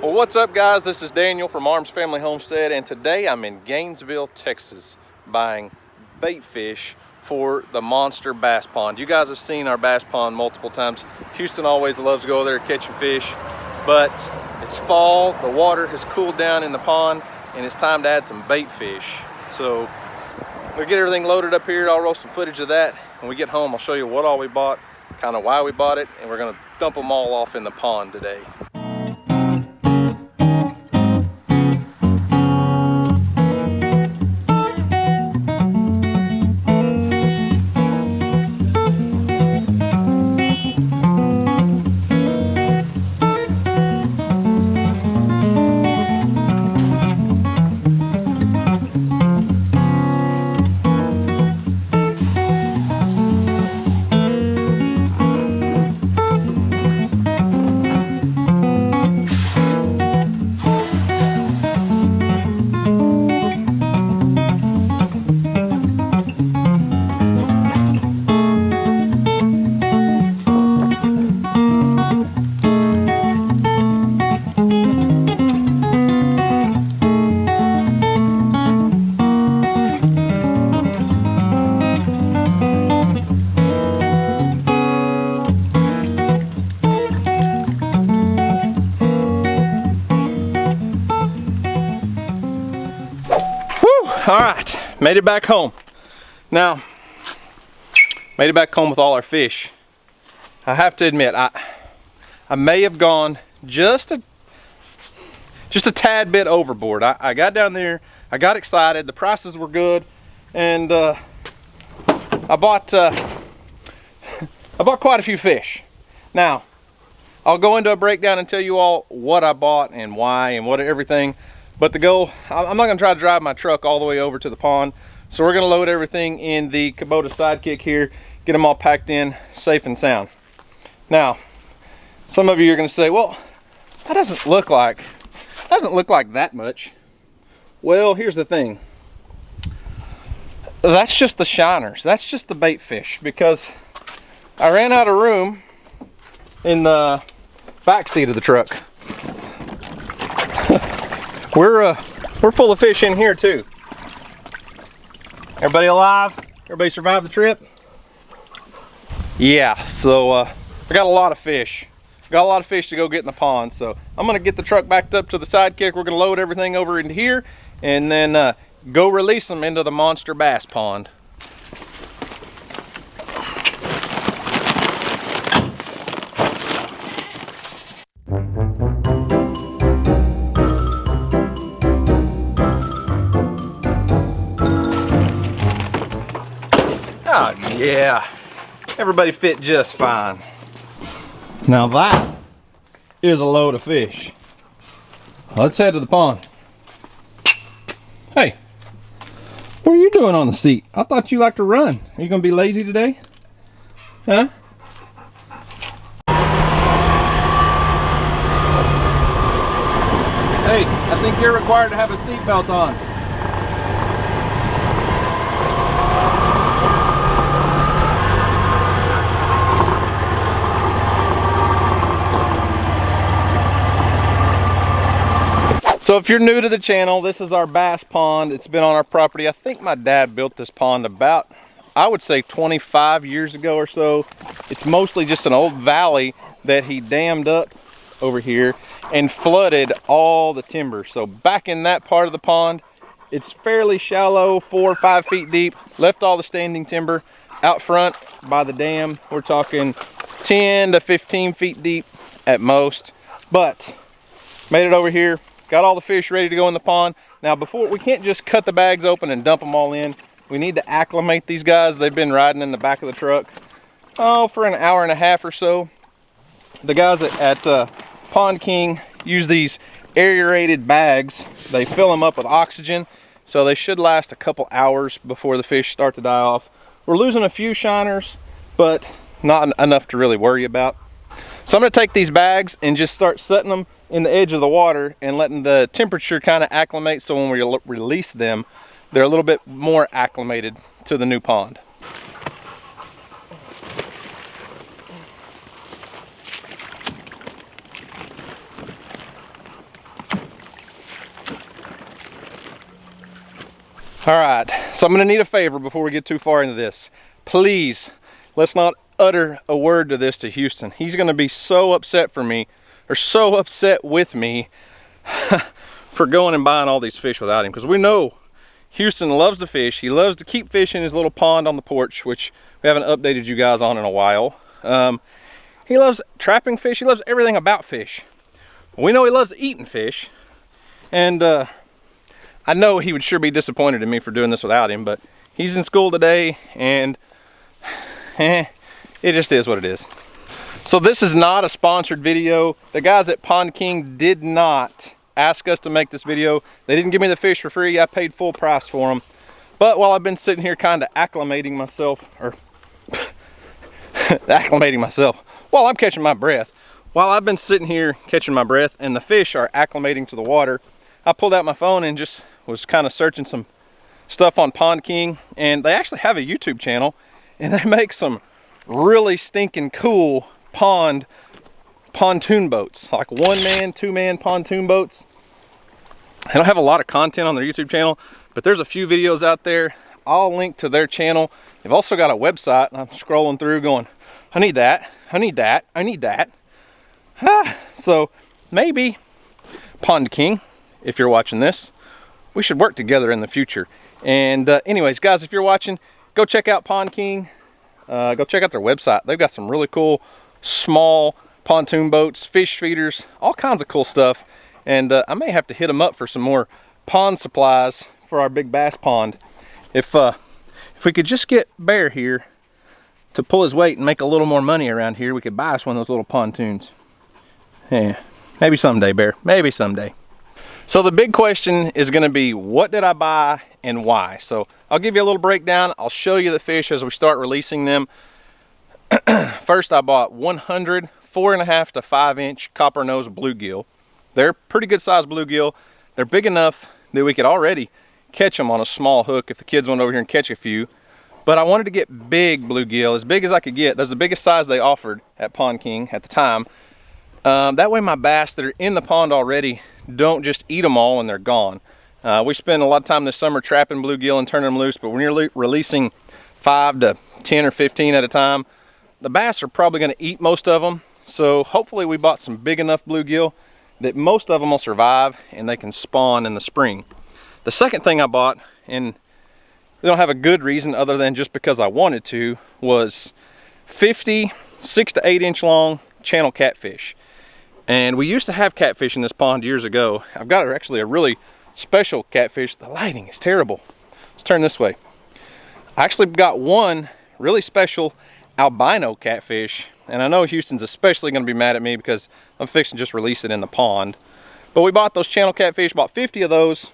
Well, what's up guys? This is Daniel from Arms Family Homestead, and today I'm in Gainesville, Texas buying bait fish for the monster bass pond. You guys have seen our bass pond multiple times. Houston always loves to go there catching fish, but it's fall, the water has cooled down in the pond, and it's time to add some bait fish. So we'll get everything loaded up here. I'll roll some footage of that. When we get home, I'll show you what all we bought, kind of why we bought it, and we're gonna dump them all off in the pond today. All right, made it back home. Now, made it back home with all our fish. I have to admit, I may have gone just a tad bit overboard. I got down there, I got excited, the prices were good, and I bought quite a few fish. Now, I'll go into a breakdown and tell you all what I bought and why and what everything. But the goal, I'm not gonna try to drive my truck all the way over to the pond. So we're gonna load everything in the Kubota Sidekick here, get them all packed in safe and sound. Now, some of you are gonna say, well, that doesn't look like that much. Well, here's the thing. That's just the shiners. That's just the bait fish, because I ran out of room in the back seat of the truck. We're full of fish in here too. Everybody alive? Everybody survived the trip? Yeah, so I got a lot of fish. Got a lot of fish to go get in the pond. So I'm gonna get the truck backed up to the Sidekick. We're gonna load everything over into here and then go release them into the monster bass pond. Oh yeah, everybody fit just fine. Now that is a load of fish. Let's head to the pond. Hey, what are you doing on the seat? I thought you liked to run. Are you gonna be lazy today? Huh? Hey, I think you're required to have a seatbelt on. So if you're new to the channel, this is our bass pond. It's been on our property. I think my dad built this pond about, I would say 25 years ago or so. It's mostly just an old valley that he dammed up over here and flooded all the timber. So back in that part of the pond, it's fairly shallow, 4 or 5 feet deep. Left all the standing timber out front by the dam. We're talking 10 to 15 feet deep at most, but made it over here. Got all the fish ready to go in the pond. Now before, we can't just cut the bags open and dump them all in. We need to acclimate these guys. They've been riding in the back of the truck, for an hour and a half or so. The guys at Pond King use these aerated bags. They fill them up with oxygen, so they should last a couple hours before the fish start to die off. We're losing a few shiners, but not enough to really worry about. So I'm gonna take these bags and just start setting them in the edge of the water and letting the temperature kind of acclimate, so when we release them, they're a little bit more acclimated to the new pond. All right, so I'm gonna need a favor before we get too far into this. Please, let's not utter a word to this to Houston. He's gonna be so upset for me, or so upset with me for going and buying all these fish without him, because we know Houston loves to fish. He loves to keep fish in his little pond on the porch, which we haven't updated you guys on in a while. He loves trapping fish. He loves everything about fish. We know he loves eating fish, and I know he would sure be disappointed in me for doing this without him, but he's in school today, and it just is what it is. So this is not a sponsored video. The guys at Pond King did not ask us to make this video. They didn't give me the fish for free. I paid full price for them. But while I've been sitting here kind of acclimating myself, or acclimating myself, while I'm catching my breath, while I've been sitting here catching my breath and the fish are acclimating to the water, I pulled out my phone and just was kind of searching some stuff on Pond King, and they actually have a YouTube channel, and they make some really stinking cool pontoon boats, like 1-man, 2-man pontoon boats. They don't have a lot of content on their YouTube channel, but there's a few videos out there. I'll link to their channel. They've also got a website, and I'm scrolling through going, I need that, I need that, I need that. So maybe Pond King, if you're watching this, we should work together in the future. And anyways, guys, if you're watching, go check out Pond King. Go check out their website. They've got some really cool small pontoon boats, fish feeders, all kinds of cool stuff. And I may have to hit them up for some more pond supplies for our big bass pond. If we could just get Bear here to pull his weight and make a little more money around here, we could buy us one of those little pontoons. Yeah, maybe someday, Bear, maybe someday. So the big question is going to be, what did I buy and why? So I'll give you a little breakdown. I'll show you the fish as we start releasing them. First, I bought 100 4.5 to 5 inch copper nose bluegill. They're pretty good sized bluegill. They're big enough that we could already catch them on a small hook if the kids went over here and catch a few. But I wanted to get big bluegill, as big as I could get. That's the biggest size they offered at Pond King at the time. That way my bass that are in the pond already don't just eat them all and they're gone. We spend a lot of time this summer trapping bluegill and turning them loose, but when you're releasing 5 to 10 or 15 at a time, the bass are probably going to eat most of them. So hopefully we bought some big enough bluegill that most of them will survive and they can spawn in the spring. The second thing I bought, and we don't have a good reason other than just because I wanted to, was 50 6 to 8 inch long channel catfish. And we used to have catfish in this pond years ago. I've got actually a really special catfish. The lighting is terrible. Let's turn this way. I actually got one really special albino catfish, and I know Houston's especially going to be mad at me because I'm fixing to just release it in the pond. But we bought those channel catfish, bought 50 of those,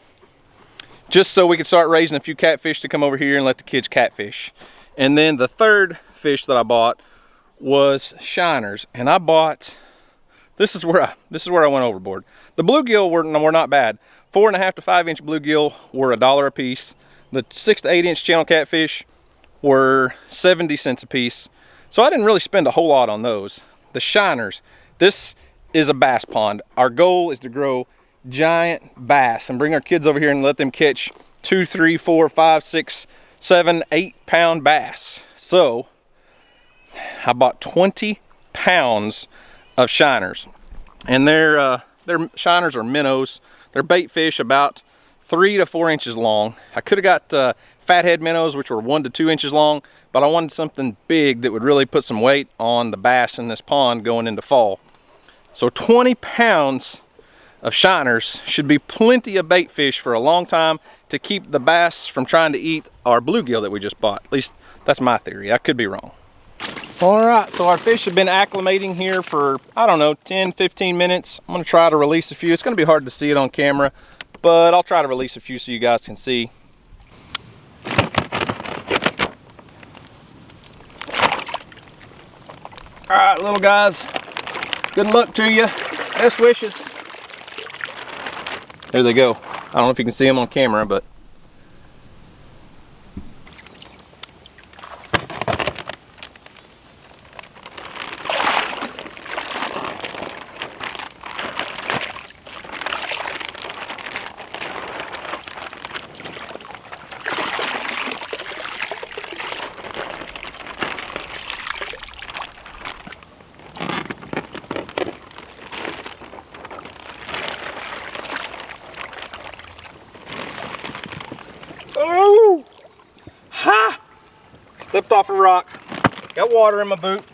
just so we could start raising a few catfish to come over here and let the kids catfish. And then the third fish that I bought was shiners, and I bought, this is where I went overboard. The bluegill were not bad. 4.5 to 5 inch bluegill were $1 a piece. The 6 to 8 inch channel catfish were 70 cents a piece. So I didn't really spend a whole lot on those. The shiners, this is a bass pond. Our goal is to grow giant bass and bring our kids over here and let them catch 2, 3, 4, 5, 6, 7, 8 pound bass. So I bought 20 pounds of shiners, and their shiners are minnows. They're bait fish about 3 to 4 inches long. I could have got fathead minnows, which were 1 to 2 inches long, but I wanted something big that would really put some weight on the bass in this pond going into fall. So 20 pounds of shiners should be plenty of bait fish for a long time to keep the bass from trying to eat our bluegill that we just bought. At least that's my theory. I could be wrong. All right, so our fish have been acclimating here for, I don't know, 10, 15 minutes. I'm gonna try to release a few. It's gonna be hard to see it on camera, but I'll try to release a few so you guys can see. All right, little guys, good luck to you. Best wishes. There they go. I don't know if you can see them on camera, but Slipped off a rock. Got water in my boot.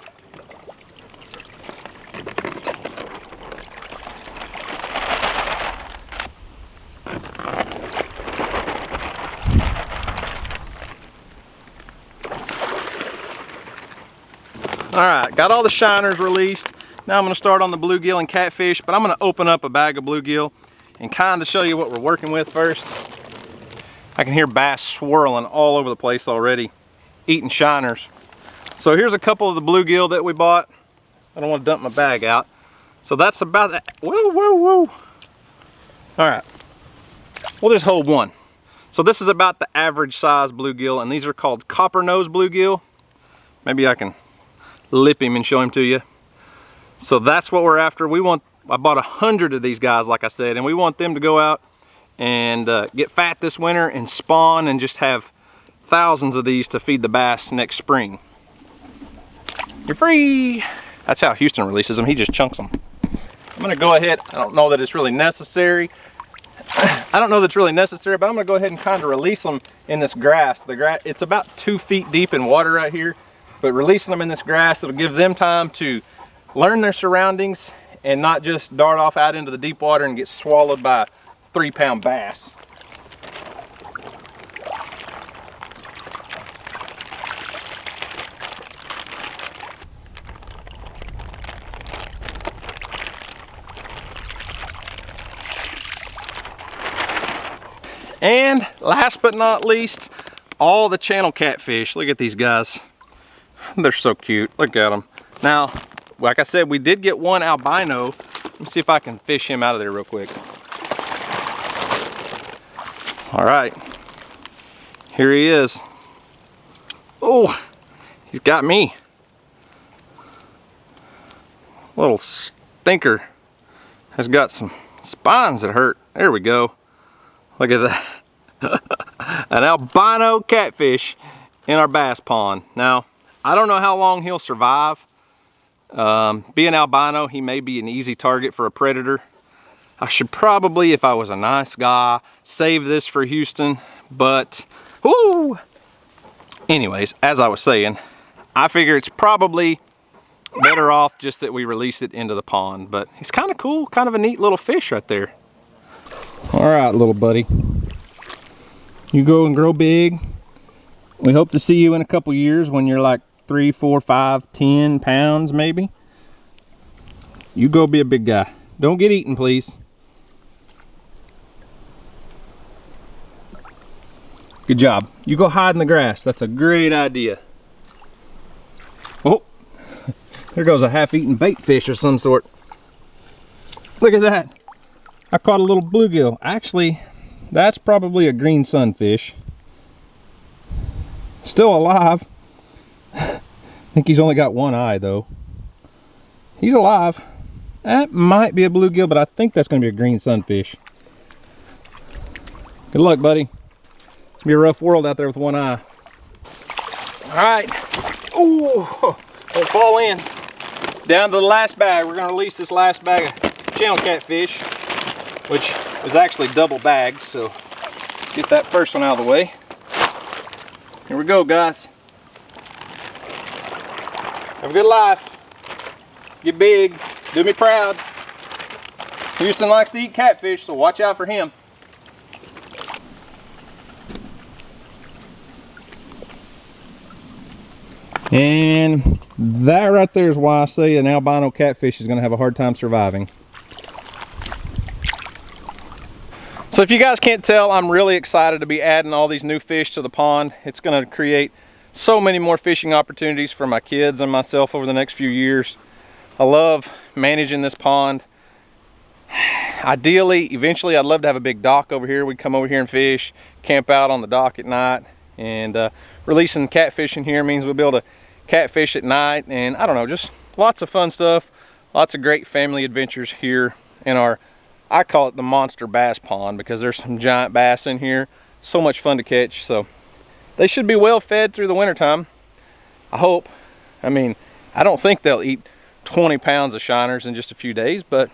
Alright, got all the shiners released. Now I'm going to start on the bluegill and catfish, but I'm going to open up a bag of bluegill and kind of show you what we're working with first. I can hear bass swirling all over the place already, eating shiners. So here's a couple of the bluegill that we bought. I don't want to dump my bag out. So that's about that. Whoa, whoa, whoa. Alright, we'll just hold one. So this is about the average size bluegill, and these are called copper nose bluegill. Maybe I can lip him and show him to you. So that's what we're after. I bought 100 of these guys, like I said, and we want them to go out and get fat this winter and spawn and just have thousands of these to feed the bass next spring. You're free. That's how Houston releases them. He just chunks them. I'm gonna go ahead. I don't know that it's really necessary. But I'm gonna go ahead and kind of release them in this grass. It's about 2 feet deep in water right here. But releasing them in this grass, it'll give them time to learn their surroundings and not just dart off out into the deep water and get swallowed by a 3-pound bass. And last but not least, all the channel catfish. Look at these guys. They're so cute. Look at them. Now, like I said, we did get one albino. Let me see if I can fish him out of there real quick. All right. Here he is. Oh, he's got me. Little stinker has got some spines that hurt. There we go. Look at that. An albino catfish in our bass pond. Now, I don't know how long he'll survive. Being albino, he may be an easy target for a predator. I should probably, if I was a nice guy, save this for Houston, but whoo! Anyways, as I was saying, I figure it's probably better off just that we release it into the pond, but he's kind of cool, kind of a neat little fish right there. All right, little buddy. You go and grow big. We hope to see you in a couple years when you're like 3, 4, 5, 10 pounds maybe. You go be a big guy. Don't get eaten, please. Good job. You go hide in the grass. That's a great idea. Oh, there goes a half-eaten bait fish of some sort. Look at that. I caught a little bluegill. Actually, that's probably a green sunfish. Still alive. I think he's only got one eye though. He's alive. That might be a bluegill, but I think that's going to be a green sunfish. Good luck, buddy. It's going to be a rough world out there with one eye. All right. Ooh, don't fall in. Down to the last bag. We're going to release this last bag of channel catfish, which was actually double bagged. So let's get that first one out of the way. Here we go, guys. Have a good life. Get big. Do me proud. Houston likes to eat catfish, so watch out for him. And that right there is why I say an albino catfish is going to have a hard time surviving. So if you guys can't tell, I'm really excited to be adding all these new fish to the pond. It's going to create so many more fishing opportunities for my kids and myself over the next few years. I love managing this pond. Ideally, eventually, I'd love to have a big dock over here. We'd come over here and fish, camp out on the dock at night, and releasing catfish in here means we'll be able to catfish at night, and I don't know, just lots of fun stuff, lots of great family adventures here in our, I call it the monster bass pond, because there's some giant bass in here. So much fun to catch. So they should be well fed through the wintertime, I hope. I mean, I don't think they'll eat 20 pounds of shiners in just a few days, but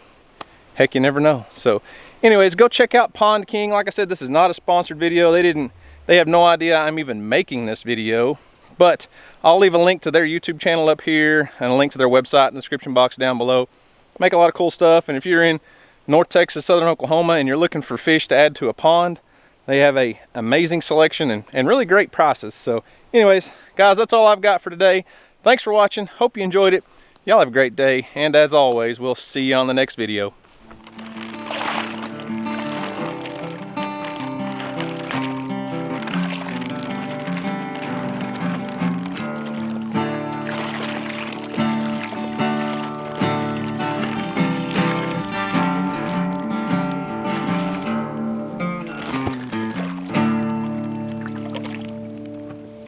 heck, you never know. So anyways, go check out Pond King. Like I said, this is not a sponsored video. They have no idea I'm even making this video, But I'll leave a link to their YouTube channel up here and a link to their website in the description box down below. Make a lot of cool stuff, and if you're in North Texas, Southern Oklahoma, and you're looking for fish to add to a pond, they have a amazing selection and really great prices. So anyways, guys, that's all I've got for today. Thanks for watching. Hope you enjoyed it. Y'all have a great day, and as always, we'll see you on the next video.